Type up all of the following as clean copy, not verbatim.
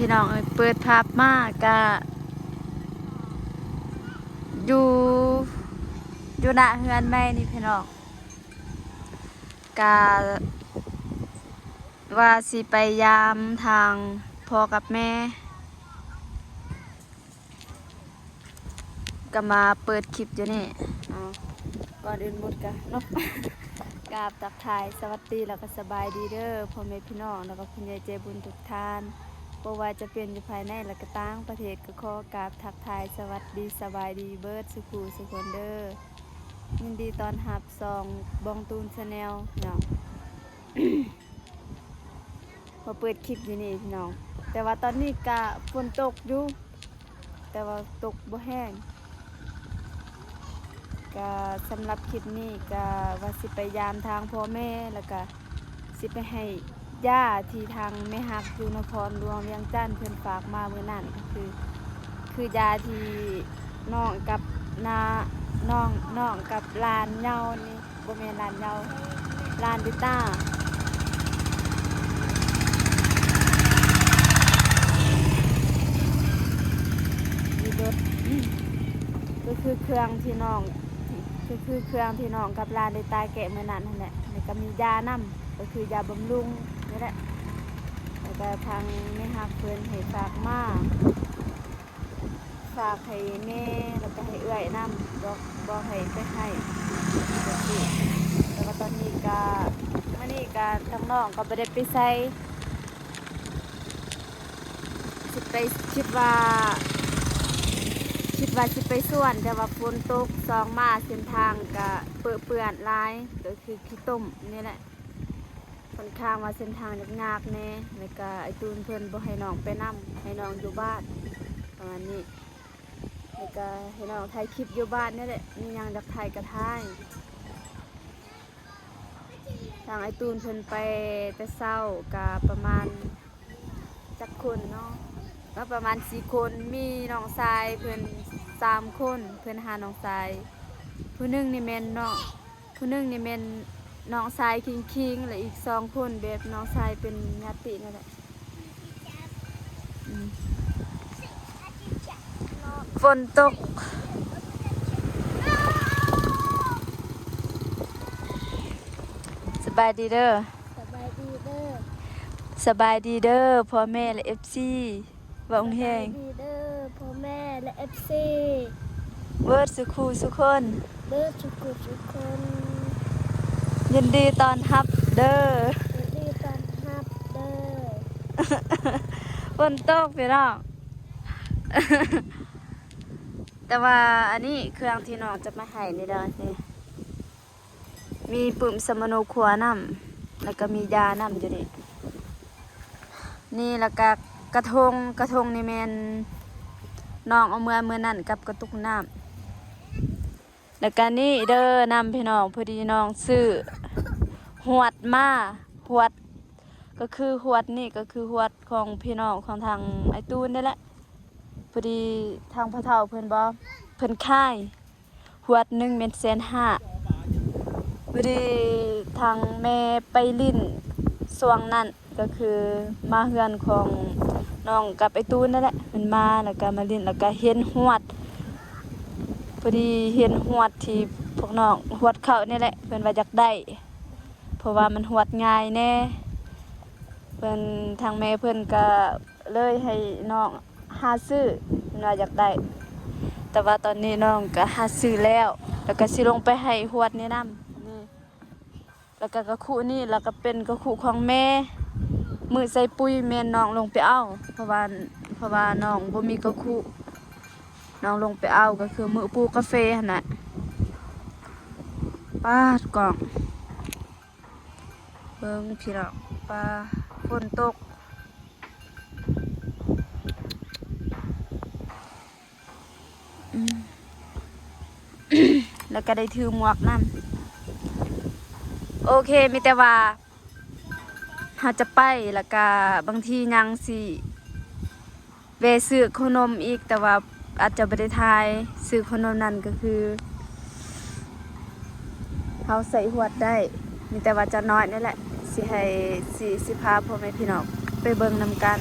พี่น้องเปิดภาพมากกะอยู่หน้าเฮือนแม่นี่พี่น้องกะว่าสิไปยามทางพ่อกับแม่ก็มาเปิดคลิปอยู่นี่ก่อนอื่นหมดกะเนาะ กราบทักทายสวัสดีแล้วก็สบายดีเด้อพ่อแม่พี่น้องแล้วก็คุณยายใจบุญทุกท่านบ่ว่าจะเป็นอยู่ภายในและก็ต่างประเทศก็ขอกราบทักทายสวัสดีสบายดีเบิดสุขูสุคนเด้อยินดีต้อนรับซองบองตูนชาแนลเนาะ มาเปิดคลิปอยู่นี่พี่น้องแต่ว่าตอนนี้กะฝนตกอยู่แต่ว่าตกบ่แห้งก็สำหรับคลิปนี้ก็ว่าสิไปยามทางพ่อแม่แล้วก็สิไปให้ย่าที่ทางแม่ฮักอยู่นครหลวงเวียงจันทน์เพิ่นฝากมาเมื่อนั้นก็คือยาที่น้องกับน้องกับหลานเหยานี่บ่แม่นหลานเหยาหลานดิต้ามีรถก็คือเครื่องที่น้องกับร้านได้ตายแกะเมื่อนั้นนั่นแหละแล้วก็มียานำก็คือยาบำรุงนี่แหละแล้วก็ทางแม่ฮักเพิ่นให้ฝากมาฝากให้แม่แล้วก็ให้เอื้อยนำบอกให้ไปให้แล้วก็ตอนนี้ก็มื้อนี้ก็ทั้งน้องก็บ่ได้ไปใส่สิไปคิดว่าสิไปสวนแต่ว่าฝนตกซองมาเส้นทางก็เปื้อนหลายก็คือขี้ต้มนี่แหละค่อนข้างว่าเส้นทางยากๆแน่แล้วก็ไอ้ตูนเพิ่นบ่ให้น้องไปนำให้น้องอยู่บ้านประมาณนี้แล้วก็ให้น้องถ่ายคลิปอยู่บ้านนี่แหละมีหยังอยากถ่ายก็ถ่ายทางไอ้ตูนเพิ่นไปแต่เช้าก็ประมาณจักคนเนาะก็ประมาณ4คนมีน้องชายเพิ่น3คนเพิ่นหาน้องชายผู้หนึงนี่แม่นน้องชายคิงและอีก2คนแบบน้องชายเป็นญาตินั่นแหละฝนตกสบายดีเด้อพ่อแม่และ FC ว่าองแฮงดีเด้อพ่อแม่และ FC เบิดสุขูสุคนเด้อทุกคนยินดีตอนรับเด้อ ยินดีต้อนรับเด้อ ฝนตกพี่น้อง แต่ว่าอันนี้เครื่องที่น้องจะมาให้นี่เด้อนี่มีปุ่มสมโนครัวน้ำแล้วก็มียาน้ำอยู่นี่แล้วก็กระทงนี่แม่นน้องเอาเมื่อนั่นกับกระตุกน้ำแล้วก็นี่เด้อนำพี่น้องพอดีน้องซื้อหวดมาหวดก็คือหวดนี่ก็คือหวดของพี่น้องของทางไอตูนนี่แหละพอดีทางพ่อเฒ่าเพิ่นบ่เพิ่นค่ายหวด1 เม็ด150,000พอดีทางแม่ไปลิ้นสวงนั่นก็คือมาเฮือนของน้องกับไอตูนนั่นแหละมันมาแล้วก็มาลิ้นแล้วก็เห็นหวดพอดีเห็นหวดที่พวกน้องหวดเขานี่แหละเพิ่นว่าอยากได้เพราะว่ามันหวดง่ายแน่เพิ่นทางแม่เพิ่นก็เลยให้น้องหาซื้อเพิ่นว่าอยากได้แต่ว่าตอนนี้น้องก็หาซื้อแล้วก็สิลงไปให้หวดนี่นำนี่แล้วก็กระคุนี่แล้วก็เป็นกระคุของแม่มือใส่ปุ๋ยแม่น้องลงไปเอาเพราะว่าน้องบ่มีกระคุน้องลงไปเอาก็คือมือปูกาแฟหั่นน่ะป้ากล่องเบิ่งพี่น้องป้าฝนตกแล้วก็ได้ถือหมวกนำโอเคมีแต่ว่าเราจะไปแล้วก็บางทียังสิแวะซื้อขนมอีกแต่ว่าอาจจะบ่ได้ทายซื้อขนมนั่นก็คือเขาใส่หวดได้มีแต่ว่าจะน้อยนี่แหละสิให้สิพาพ่อแม่พี่น้องไปเบิ่งนำกัน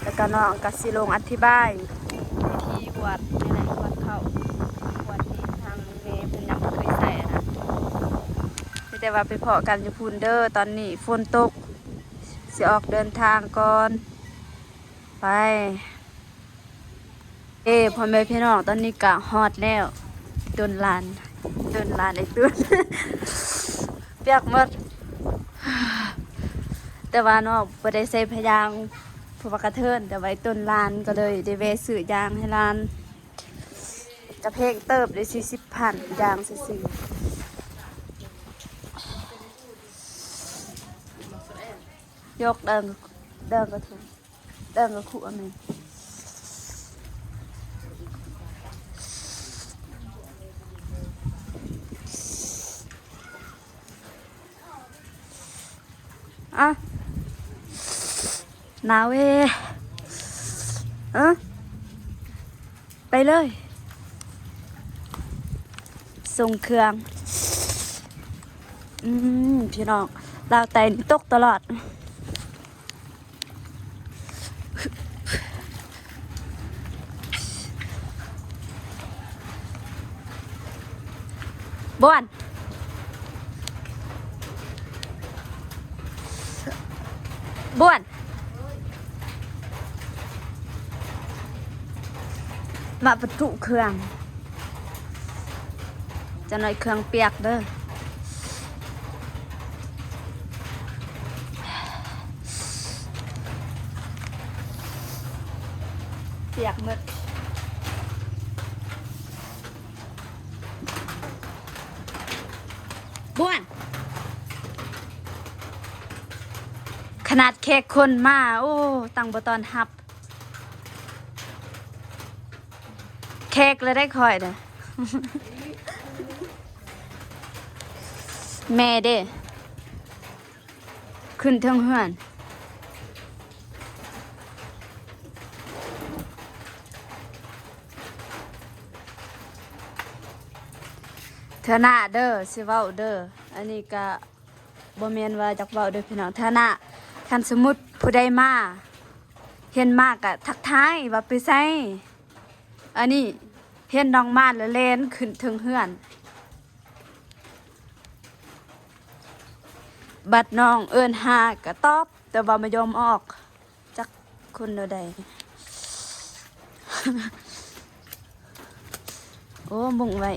แล้วก็น้องก็สิลงอธิบายวิธีบวชในไหนบวชเข้าบวชที่ทางเมย์เพิ่นยังบ่เคยใส่อะนะมีแต่ว่าไปเพาะกันอยู่พูนเด้อตอนนี้ฝนตกสิออกเดินทางก่อนไปพ่อแม่พี่น้องตอนนี้ก็ฮอดแล้วต้นลานไอ้ตุ้น เปียกหมด แต่ว่าเนาะบ่ได้ใส่พยางค์เพราะว่ากระเทินแต่ไว้ต้นลานก็เลยได้แวะซื้อยางให้ลานกระเพงเติบได้40,000ยางซื่อๆยกเดินกระถุงเดินกระขู่อันนี้อ่ะหนาวเว้ยไปเลยส่งเครื่องพี่น้องลาวไตนี่ตกตลอดบ้วนมาประตูเครื่องจะหน่อยเครื่องเปียกเด้อเปียกหมดบ้วนขนาดแขกคนมาโอ้ตังบ่ตอนฮับแขกเลยได้คอยเด้อ แม่เด้ขึ้นเทิงเฮือนเธอหน้าเด้อสิเว้าเด้ออันนี้ก็บ่แม่นว่าจักเว้าเด้อพี่น้องเธอหน้าคันสมมุติผู้ใดมาเห็นมากก็ทักทายว่าไปไสอันนี้เห็นน้องมาแล้วแล่นขึ้นเทิงเฮือนบัดน้องเอิ้นหาก็ตอบแต่ว่าไม่ยอมออกจักคนใด โอ้มุ่งไว้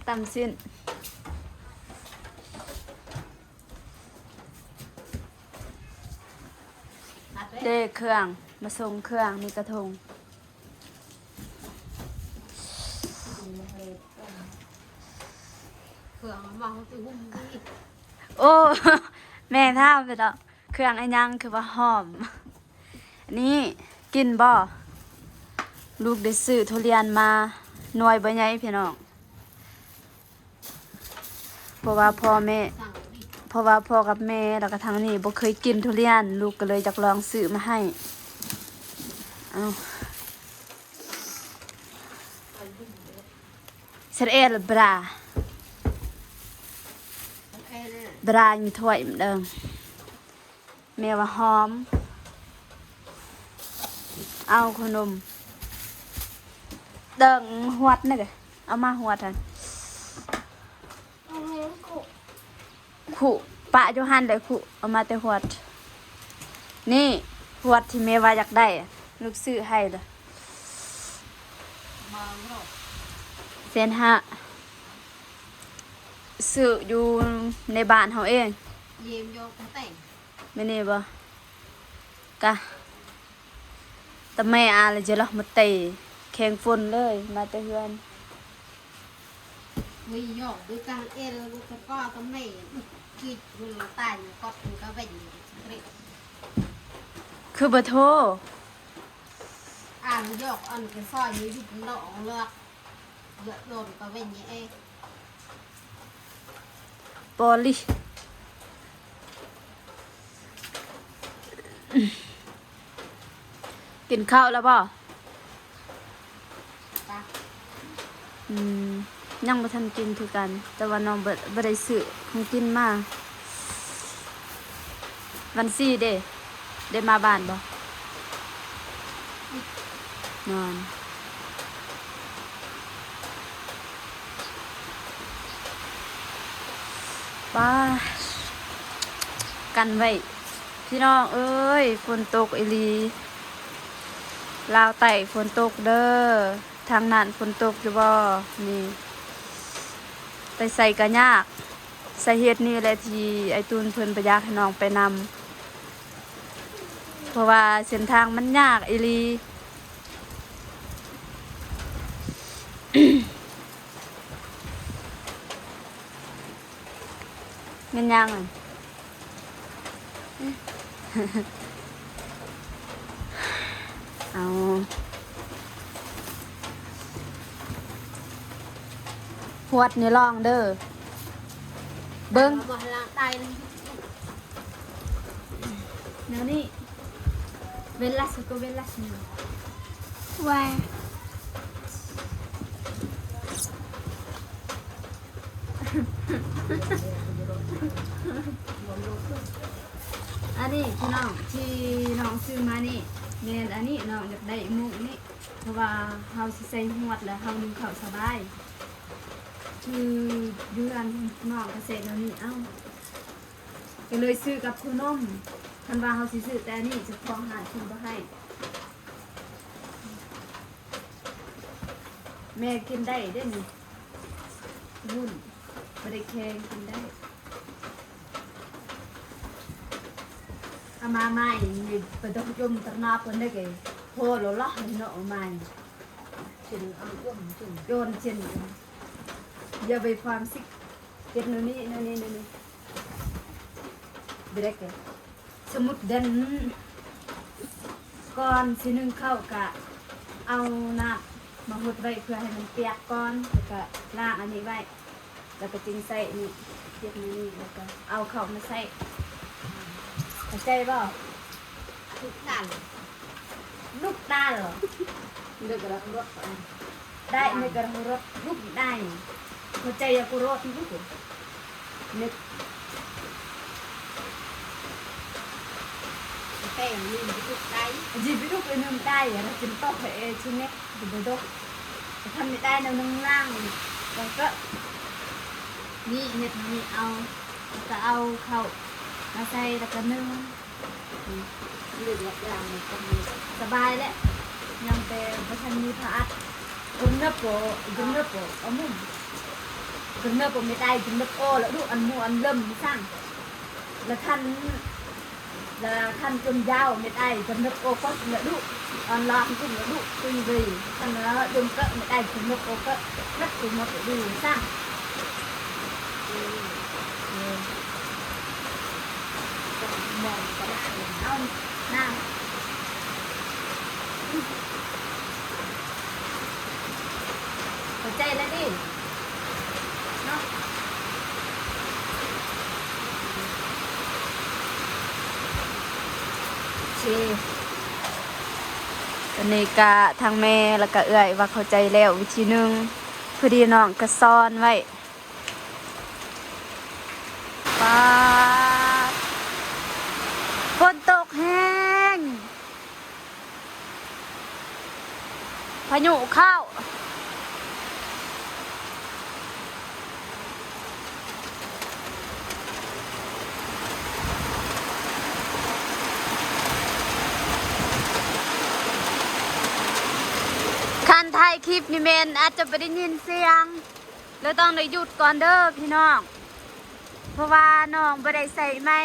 ตำสิ้นเด้เครื่องมาส่งเครื่องมีกระทงเครื่องมันวางตัวหุ้มที่ โอ้ แม่ท่าไปดอกเครื่องอันยังคือว่าหอม นี่กินบ่ลูกได้ซื้อทุเรียนมาหน่วยบ่ใหญ่พี่น้องเพราะว่าพ่อกับแม่แล้วก็ทางนี้บ่เคยกินทุเรียนลูกก็เลยอยากลองซื้อมาให้เอาเสร็จแล้วบราอยู่ถ้วยเหมือนเดิมแม่ว่าหอมเอาขนมเดิงหวดนี่เลยเอามาหวดทันขู่ปะอยู่หันเลยขู่เอามาแต่หวดนี่หวดที่แม่ว่าอยากได้ลูกซื้อให้เลยเซนฮะซื้ออยู่ในบ้านเขาเอง เยี่ยมโยกแต่ง ไม่นี่บ่กะแต่แม่อะไรจะหรอกมาเตะแข่งฝนเลยมาแต่เฮือน วิโยกด้วยกลางเอลลูกก็ต้องไม่คิดมันตายก็ถึงก็เป็น คือเบอร์โทร อ่านโยกอันก็ซอยนี้ที่ผมเราเลือกเลือกโดนก็เป็นยังไง ปอลิกินข้าวแล้วบ่ ปะ อืม ยังบ่ทันกินคือกัน แต่ว่าน้องบ่ได้ซื้อของกินมาวันซี่เด้ได้มาบ้านบ่นอนป้ากันไว้พี่น้องเอ้ยฝนตกอีหลีลาวไต่ฝนตกเด้อทางนั้นฝนตกอยู่บ่นี่ไปใส่กะยากสาเหตุนี้แหละที่ไอ้ตูนเพิ่นบ่อยากให้น้องไปนำเพราะว่าเส้นทางมันยากอีหลี เงินยังอ่ะ เอาหวดนี่ลองเด้อเบิ้ง บ่ให้ล้างได้เลย แนวนี้เวลาสุก็เวลาสิ ว่า อันนี้พี่น้องที่น้องซื้อมานี่แม่นอันนี้น้องอยากได้มุกนี่เพราะว่าเฮาสิใส่หวดแล้วเฮานึ่งข้าวสบายคืออยู่ร้านน้องก็ใส่แนวนี้เอ้าก็เลยซื้อกับคุณนมคันว่าเฮาสิซื้อแต่อันนี้จะฟ้องหาคุณบ่ให้ แม่กินได้เด้นี่วุ่นไม่ได้แข็งกินได้เอามาใหม่นี่ไปต้องยมตะนาเพิ่นได้เกโหโลละเนาะใหม่ ถึงเอาอ้วมถึง โยนเช่นอย่าไปความสิเก็บนู่นนี่เด็กสมุดเดินก่อนสินึงเข้ากะเอาน้ำมาหดไว้เพื่อให้มันเปียกก่อนแล้วก็ล้างอันนี้ไว้แล้วก็จึงใส่นี่เก็บนี่แล้วก็เอาเข้ามาใส่เข้าใจบ่ ทุกด้าน ลูกได้เหรอ เด็กกระรถ ได้ในกระรถลูกได้เข้าใจอยากรถลูกนึก แป้งนี่ทุกได้ จีบลูกไปนึ่งได้อะเราจึงต้องไปชิ้นนี้ดูดูดูทำไม่ได้เรานึ่งล่างแล้วก็นี่เห็ดนี่เอาก็เอาเข้ามาใส่แล้วก็นึ่ง เรื่องละอย่างมันก็มี สบายแล้วยังเป็นประชันมีพระอัดคุณเนื้อโปคุณเนื้อโปเอามุ่งคุณเนื้อโปไม่ได้คุณเนื้อโปแล้วดูอันมูอันเริ่มสร้างแล้วท่านจนยาวไม่ได้คุณเนื้อโปก็แล้วดูอันลามคุณแล้วดูตุยเลยท่านแล้วจนก็ไม่ได้คุณเนื้อโปก็นักคุณเนื้อโปดูสร้างมองก็ได้เอาหน้าหัวใจแล้วดิเนาะเชตอนนี้กะทางแม่แล้วก็เอื้อยว่าเข้าใจแล้ววิธีหนึ่งพอดีน้องก็ซ่อนไว้ป้าดฝนตกแห้งพายุเข้าคันไทยคลิปนี่เมนอาจจะไม่ได้ยินเสียงเลยต้องได้หยุดก่อนเด้อพี่น้องเพราะว่าน้องไม่ได้ใส่ไม้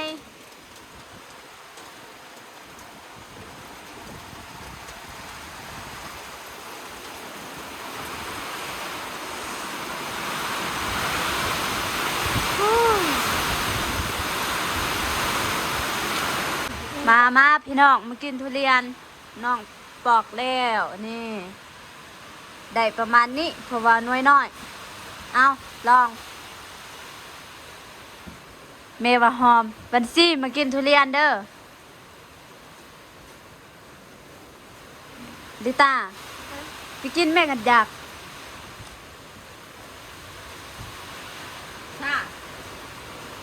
มาพี่น้องมากินทุเรียนน้องปอกแล้วนี่ได้ประมาณนี้เพราะว่าน้อยน้อยเอาลองเมว่าหอมบันซี่มากินทุเรียนเด้อลิตาไปกินแม่กันอยาก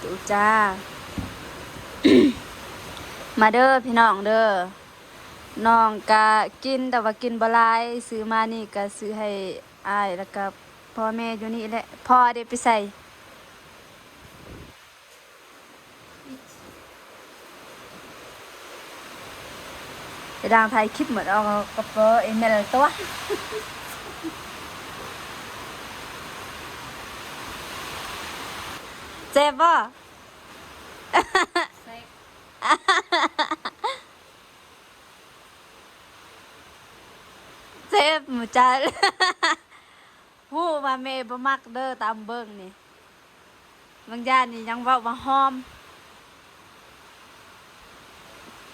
ตุจ้า มาเด้อพี่น้องเด้อน้องก็กินแต่ว่ากินบ่หลายซื้อมานี่ก็ซื้อให้อ้ายแล้วก็พ่อแม่อยู่นี่แหละพ่อได้ไปใส่ไปดังไทยคลิปเหมือนเอากระเป๋าเอเมลตัวเจ็บบ่ เซ็ก เจ็บหมูจัด ฮู้ว่าแม่บ่มักเด้อตามเบิ่งนี่บางย่านนี่ยังเว้าว่าหอม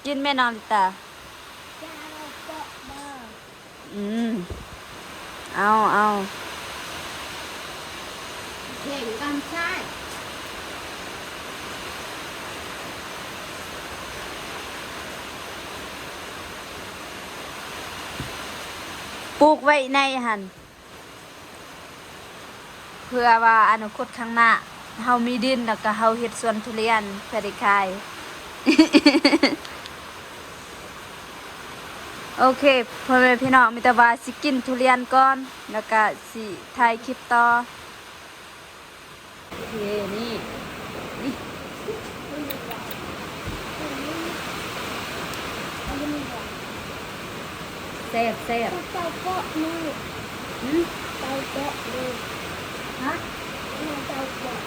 กินแม่นอนลิตา ยาเราเปาะบ้า อืมเอา เข่งกันใช่ ปลูกไว้ในหันเพื่อว่าอนาคตข้างหน้าเฮามีดินแล้วก็เฮาเฮ็ดสวนทุเรียนเพื่อได้ขาย โอเคพ่อแม่พี่น้องมีแต่ว่าสิกินทุเรียนก่อนแล้วก็สิถ่ายคลิปต่อโอเคนี่นี่ อันนี้มันแบบ แซ่บ เจ้าเปาะมือ หืม เจ้าเปาะมือ ฮะ เจ้าเปาะ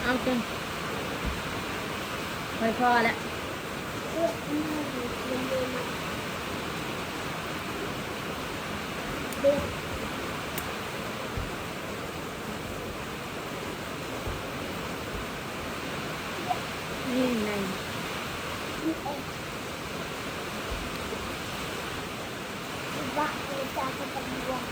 เอากินไปพอแล้ว เลือดมือเลือดมือเลือด นี่ไง บ้าเลยจ้าก็ต้องวาง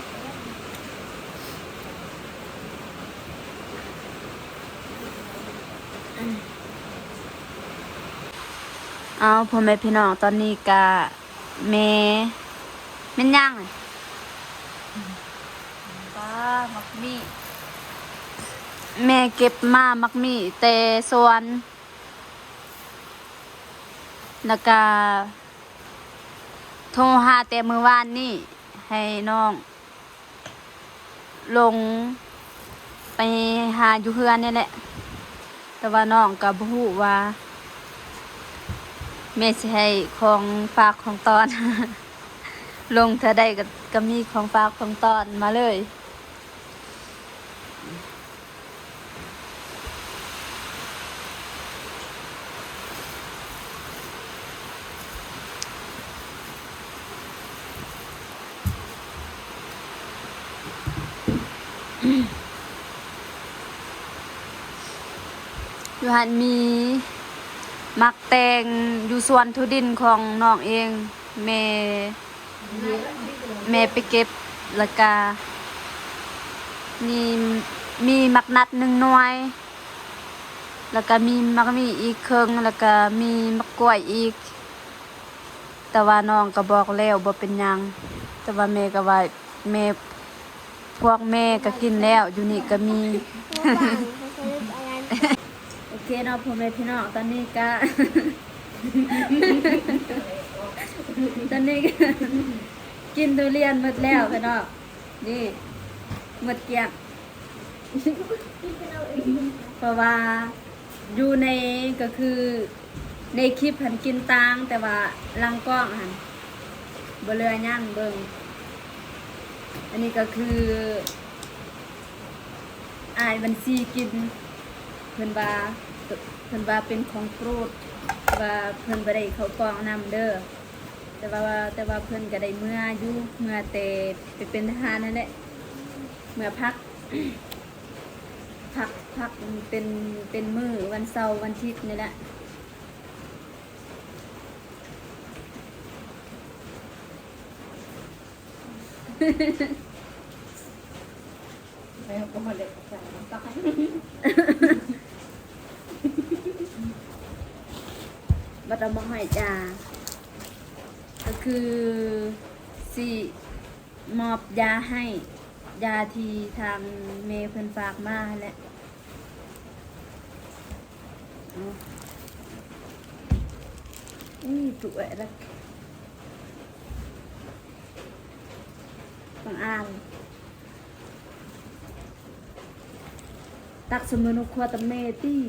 เอาพ่อแม่พี่น้องตอนนี้กะแม่แม่นย่างอะป้ามักมี่แม่เก็บมามักมี่แต่ส่วนแล้วก็โทรหาแต่มื้อวานนี่ให้น้อง ลงไปหาอยู่เฮือนนี่แหละ แต่ว่าน้องก็บ่ฮู้ว่าแม่สิให้ของฝากของตอน ลงเธอได้ก็มีของฝากของตอนมาเลย อยู่หันมีมักแตงอยู่สวนทุดินของน้องเองแม่ไปเก็บแล้วก็มีมักนัด1 หน่วย แล้วก็มีมักมีอีกครึ่งแล้วก็มีมักกล้วยอีก แต่ว่าน้องก็บอกแล้วบ่เป็นหยังแต่ว่าแม่ก็ว่าแม่พวกแม่ก็กินแล้วอยู่นี่ก็มี บ้างเขาจะเล่นอะไร โอเคเนาะพ่อแม่พี่น้องตอนนี้ก็ ตอนนี้ก็ กินทุเรียนหมดแล้วพี่น้องนี่หมดเกลี้ยง เพราะว่าอยู่ในก็คือในคลิปหันกินตังแต่ว่าลังกล้องหันบ่เหลือย่างเบิ่งอันนี้ก็คืออายบัญชีกินเพิ่นว่าเป็นของโปรด ว่าเพิ่นบ่ได้เข้ากองนำเด้อแต่ว่าเพิ่นก็ได้เมื่ออยู่เมื่อแต่ไปเป็นทหารนั่นแหละเมื่อพัก พักเป็นมื้อวันเสาร์วันอาทิตย์นี่แหละ ไปเอาก็มาเด็กใส่น้ำตาล บัตรมองให้จ้าก็คือสิมอบยาให้ ยาที่ทางเมย์เพิ่นฝากมาแหละเอาอุ้ยตัวละฟังอ่านตักสมุนครัวตะเมตี้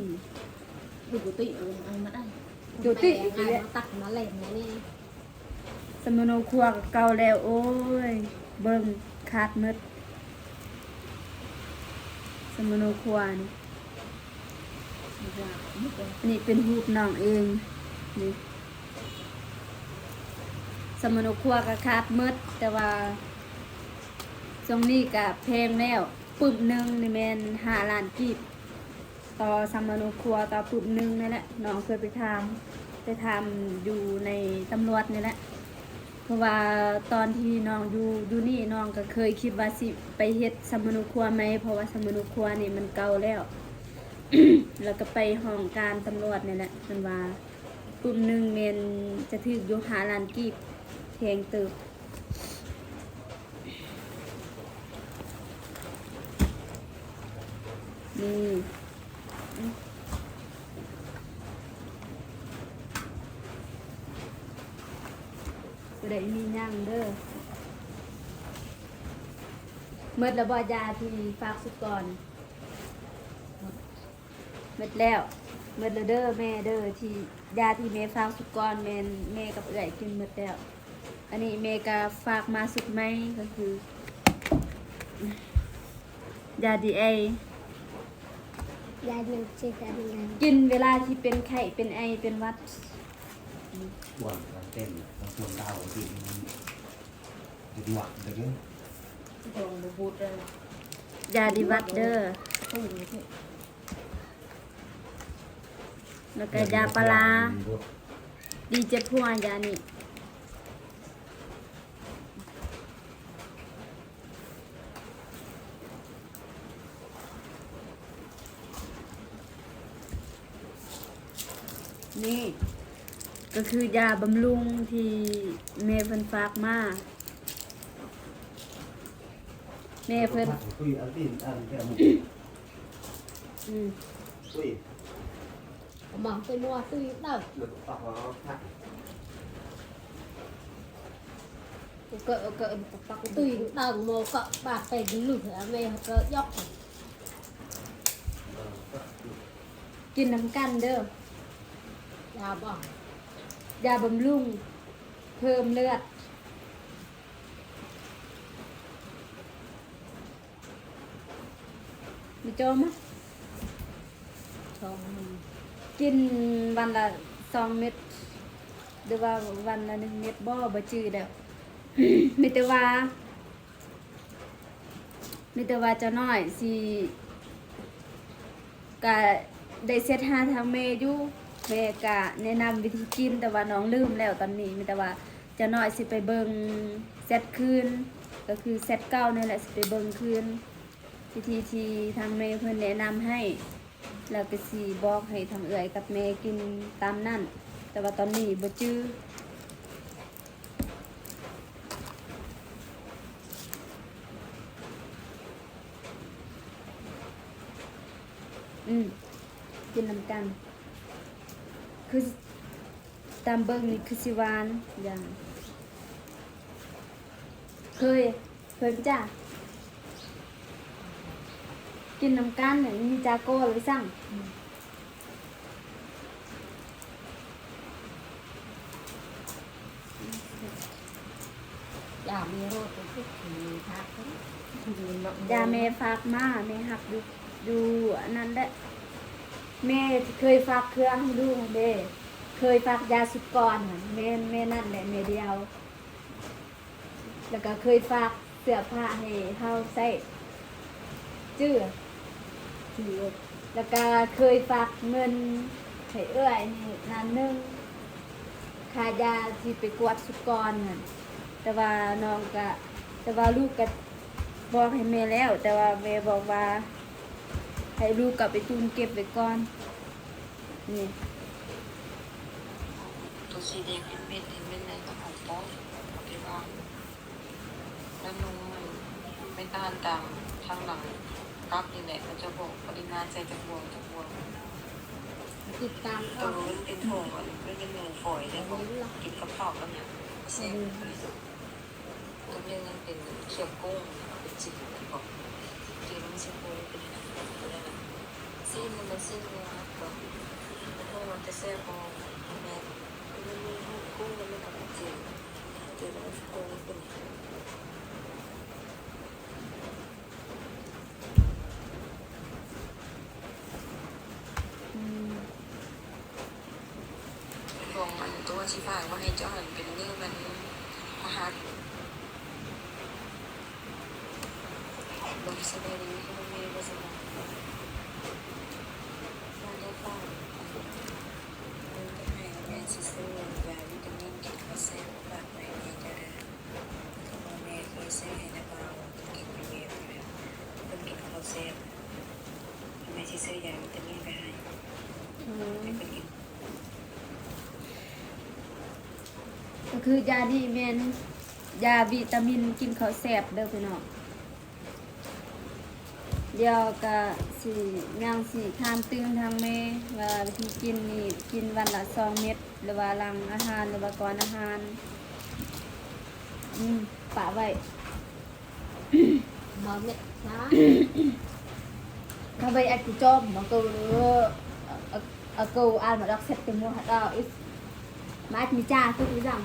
ดูกุฏิเอามาได้ ดูติ งานมาตักมาเล่นนะนี่ สมุนครัวก็เก่าแล้วโอ้ยเบิ่งขาดหมดสมุนครัวนี่ อยากมุกเลย นี่เป็นรูปน้องเองนี่สมุนครัวก็ขาดหมดแต่ว่าตรงนี้ก็แพงแล้วปึบหนึ่งนี่แม่น5 ล้านกีบต่อสมุนครัวต่อปึบหนึ่งนี่แหละน้องเคยไปทำอยู่ในตำรวจนี่แหละ เพราะว่าตอนที่น้องอยู่นี่น้องก็เคยคิดว่าสิไปเฮ็ดสมุนครัวไหมเพราะว่าสมุนครัวนี่มันเก่าแล้ว แล้วก็ไปห้องการตำรวจนี่แหละมันว่าปุ่มหนึ่งเมนจะถึกอยู่5 ล้านกีบแพงเติบนี่บ่ได้มีหยังเด้อเมื่อระบอยาที่ฝากสุดก่อนเมื่อแล้วเมื่อเด้อแม่เด้อที่ยาที่แม่ฝากสุดก่อนแม่กับเอื้อยกินเมื่อแล้วอันนี้แม่ก็ฝากมาสุดไหมก็คือยาดีไอย าหนึ่งเจ็ดอันนั้น กินเวลาที่เป็นไข้เป็นไอเป็นหวัด บ่นการเต้นต้องชวนดาวกินหวัดเลยเนี่ย ตรงบูบูดเลย ยาดีหวัดเด้อ ตู้นี่สิ แล้วก็ยาปลาร้าดีเจ็บหัวยานี่นี่ก็คือยาบำรุงที่แม่เพิ่นฝากมาแม่เพิ่น คุยอันที่อันแค่มุก อืม คุย เอามาไปมัวตู้เด้อ หลุดออกแล้วทัก ก็ปักตู้เด้อโมก็บาดไปหลุดเหรอแม่ก็ยก กินน้ำกันเด้อย าบ้อง ยาบำรุงเพิ่มเลือดมีโจมะ ชอง กินวันละ2 เม็ดหรือว่าวันละ1 เม็ดบ่จืดแล้ว มีแต่ว่าเจ้าน้อยสิก็ได้เซตหาทางเมอยู่แม่ก็แนะนำวิธีกินแต่ว่าน้องลืมแล้วตอนนี้มีแต่ว่าเจ้าน้อยสิไปเบิ่งเซตคืนก็คือเซตเก่านั่นแหละสิไปเบิ่งคืนวิธีที่ทางเมเพิ่นแนะนำให้แล้วก็สิบอกให้ทางเอื้อยกับแม่กินตามนั้นแต่ว่าตอนนี้บ่จื้อกินน้ำกัน คือตามเบิ้งนี่คือสิหวานอย่างเคยจ้ากินน้ำกันเนี่ยมีจากโก้เลยสั่ง ยามีโรคเป็นทุกทีทัก ยาแม่ฝากมาแม่หักอยู่อันนั้นแหละแม่เคยฝากเครื่องให้ลูกเด้ เคยฝากยาสุกรน่ะแม่นั่นแหละแม่เดียว แล้วก็เคยฝากเสื้อผ้าให้เฮาใส่จื้อแล้วก็เคยฝากเงินให้เอื้อยนี่นั่นหนึงค่ายาที่ไปกวดสุกรน่ะแต่ว่าน้องก็แต่ว่าลูกก็บอกให้แม่แล้ว แต่ว่าแม่บอกว่าให้ลูกกลับไปตุนเก็บไว้ก่อนนี่ ตัวสีแดงเห็นในกระป๋องโป๊ะที่ว่าแล้วนุ่มมันเป็นอาหารตามทางหลังกักนี่แหละมันจะบอกปริมาณใส่จากบวงติดตาม ตั เอา วมันเป็นโถงมันเป็นหมูฝอยเลยบอกกินกระเพาะแล้วเนี่ยเซ็งตัวนึงมันเป็นเขียวกุ้งเป็นจิ๋วบอกกินมันจะโวยเป็นอะไรนะซีนมันซีนเนื้อบอกพวกมันจะแซ่บบอกแม่มันมีกุ้งมันไม่ทำจิ๋วจิ๋วมันจะโวยเป็น รวมมันตัวที่ฝากว่าให้เจ้าหันเป็นเรื่องมันมหาลงแสดงนี้มันมีประสบการณ์มาได้ฟังมันจะให้แม่ซื้อยาวิตามินกินมาเซลล์แบบไหนนี่จะได้ก็บอกแม่เคยซื้อให้นะบ่าวกินไปเยอะเลยต้องกินข้าวเซลล์แม่ซื้อยาวิตามินไปให้ไม่เป็นกิน ก็คือยาดีแม่นยาวิตามินกินข้าวแซ่บเด้อพี่น้องเดี๋ยวก็สิย่างสิทานตื่นทางแม่ว่าวิธีกินนี่กินวันละ2 เม็ดหรือว่าหลังอาหารหรือว่าก่อนอาหารปะไว้ บ่เม็ดนะ ถ้าไปอัดจอมมันก็ก็อ่านมาดักเสร็จเต็มหมดแล้วอีมามีจ้าคือพี่จัง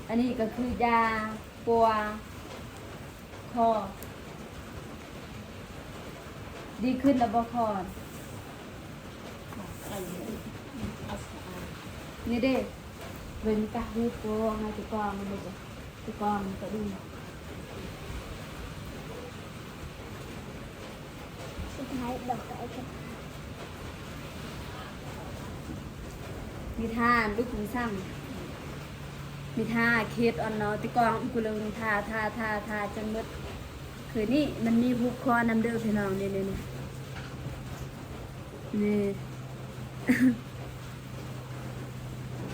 อันนี้ก็คือยาปัวคอดีขึ้นแล้วบ่คอนี่เด้เว้นกะฮูโปงาตุกองมันบ่ตุกองมันก็ดู สุดท้ายดอกไม้กัน มีท่าลูกมีซ้ำมีท่าเคสอ่อนเนาะตุกองกูเลิงท่าจนหมดคือนี่มันมีผูกคอนำเด้อพี่น้องนี่นี่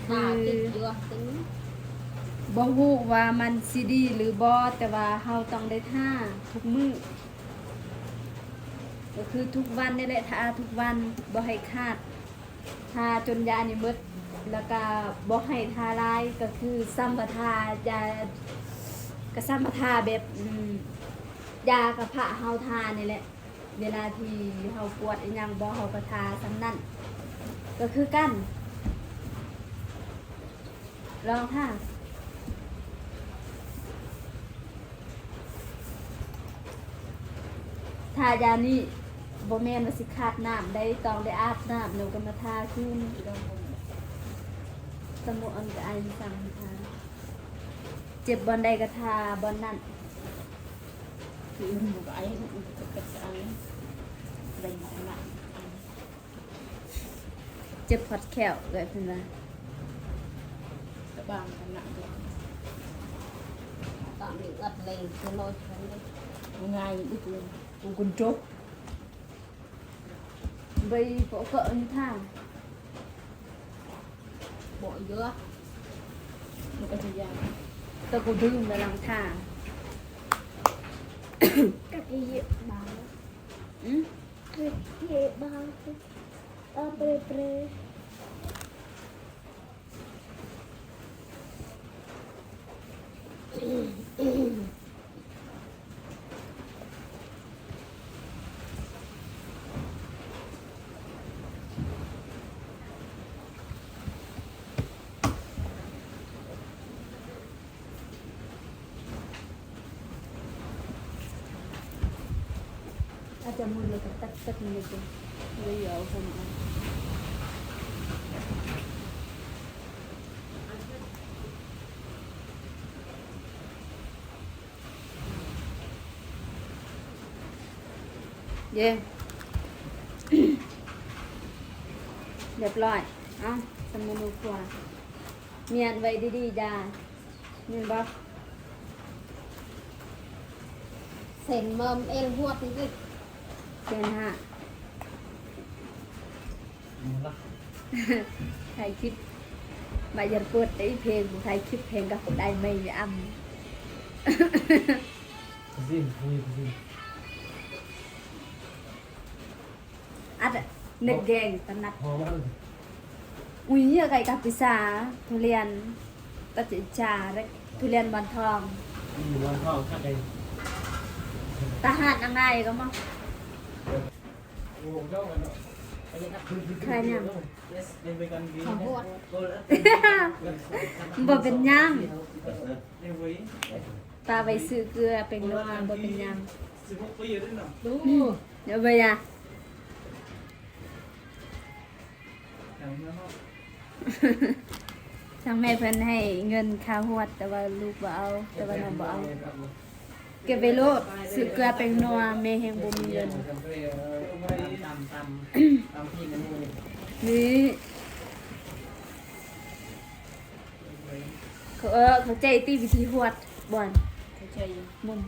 ตาติดอยู่ตึง บ่ฮู้ว่ามันสิดีหรือบ่แต่ว่าเฮาต้องได้ท่าทุกมื้อก็คือทุกวันนี่แหละท่าทุกวันบ่ให้ขาดท่าจนยานี่หมดแล้วก็บ่ให้ท่าลายก็คือสัมปทายาก็สัมปทาแบบยากับพระเฮาทานี่แหละเวลาที่เฮาปวดอีหยังบ่เฮาก็ทาซ้ำนั่นก็คือกันลองท่าทายานี่บ่แม่นว่าสิขาดน้ำได้ต้องได้อาบน้ำเดี๋ยวก็มาทาขึ้นสมุอันก็ไอสั่งทาเจ็บบอลใดก็ทาบอลนั่น คือหมูไอ้ก็จะอันได้หนัก เจ็บพอดแขวเลยเพิ่นว่า บางกันหนักเลยตอนนี้อัดเลยคือโลชันเลยง่ายนิดนึงกูกุนจบ ใบโปะเกาะนี่ท่า บ่เยอะมันก็จะยาก ตะกูดื่มแล้วลังท่า กับที่เยอะบาง อืม กับที่เยอะบางเปรย์ จะมุนเลยก็ตักนี่จ้ะเลยเอาคนเอาเย้เรียบร้อยเอาสมุนครัวเมียนไว้ดีๆจ้าเมียนบ่ เส้นเมิมเอลหวดนี่สิ เดือนห้า ถ่ายคลิปมายันเปิดได้เพลงถ่ายคลิปเพลงกับได้ไม่อ้ำ Zin, zin. อัดนึกแดงตนัด Hòm อุ้ยไก่กับพิซซ่าทุเรียนตัดจิจาและทุเรียนบอนทอง Món thong khác đây. ตาหาดยังไงก็มั้ง ใครเนี่ย Yes, đến với con ví. เขาหวด บ่เป็นหยัง Đến với. ปลาไปซื้อเกลือเป็นนัวบ่เป็นหยัง Sự hút bây giờ đấy nào. ดู เดี๋ยวไปอ่ะ Cảm ơn nó. ทางแม่เพิ่นให้เงินค่าหวด แต่ว่าลูกบ่เอา แต่ว่าน้องบ่เอา เก็บไว้โลดซื้อเกลือเป็นนัวแม่แฮงบ่มีเงิน นี่เขาใจตีวิธีหวดบ่อนเขาใจมุน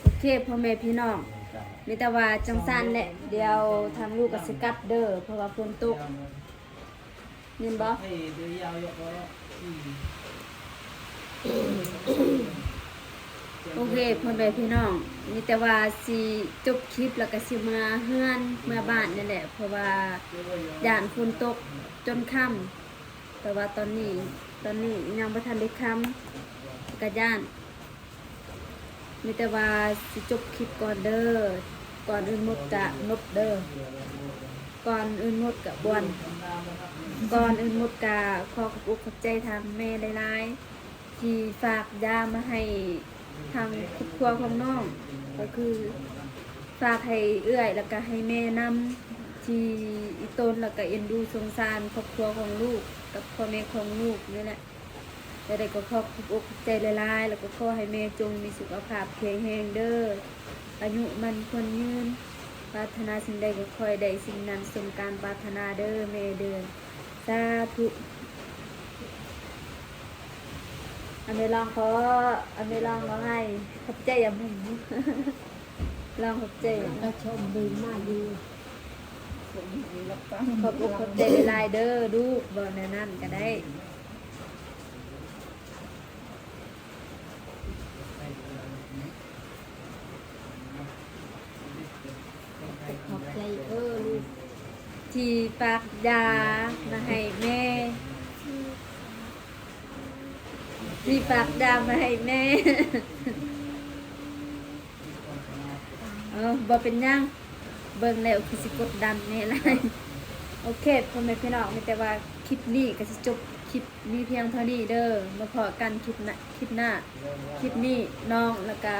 โอเคพ่อแม่พี่น้องมีแต่ว่าจังซั่นแหละเดี๋ยวทางลูกก็สิกลับเด้อเพราะว่าฝนตกเห็นบ่ Thì đưa dao vô có. โอเคพ่อแม่พี่น้องมีแต่ว่าสิจบคลิปแล้วก็สิมาเฮือนมาบ้านนี่แหละเพราะว่าย่านฝนตกจนค่ำแต่ว่าตอนนี้ยังบ่ทันได้ค่ำก็ย่านมีแต่ว่าสิจบคลิปก่อนเด้อก่อนอื่นหมดกะนบเด้อก่อนอื่นหมดกะบวนก่อนอื่นหมดกะขอขอบอกขอบใจทางแม่หลายๆที่ฝากยามาให้ทางครอบครัวของน้องก็คือฝากให้เอื้อยแล้วก็ให้แม่นำที่อีตนแล้วก็เอ็นดูสงสารครอบครัวของลูกกับพ่อแม่ของลูกนี่แหละแต่ได้ก็ขอบอกขอบใจหลายๆแล้วก็ขอให้แม่จงมีสุขภาพแข็งแรงเด้ออายุมันคนยืนปรารถนาสิ่งใดก็คอยได้สิ่งนั้นสมการปรารถนาเด้อแม่เด้อสาธุอันนี้ลองร้องให้ขอบใจอย่ามึง ลองขอบใจ เราชมดีมากอยู่ ขอบอกขอบใจหลายๆเด้อลูกบ่แน่นั่นก็ได้ ขอบใจลูก ที่ปากยามาให้แม่ที่ปากยามาให้แม่ บ่เป็นหยังเบิ่งแล้วคือสิกดดันแน่หลายโอเคพ่อแม่พี่น้องมีแต่ว่าคลิปนี้ก็สิจบคลิปนี้เพียงเท่านี้เด้อมาพอกันคลิปหน้าคลิปนี้น้องแล้วก็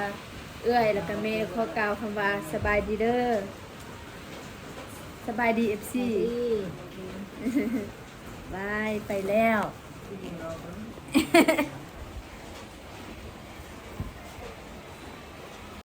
เอื้อยแล้วก็แม่ขอกล่าวคำว่าสบายดีเด้อสบายดี FC บายไปแล้ว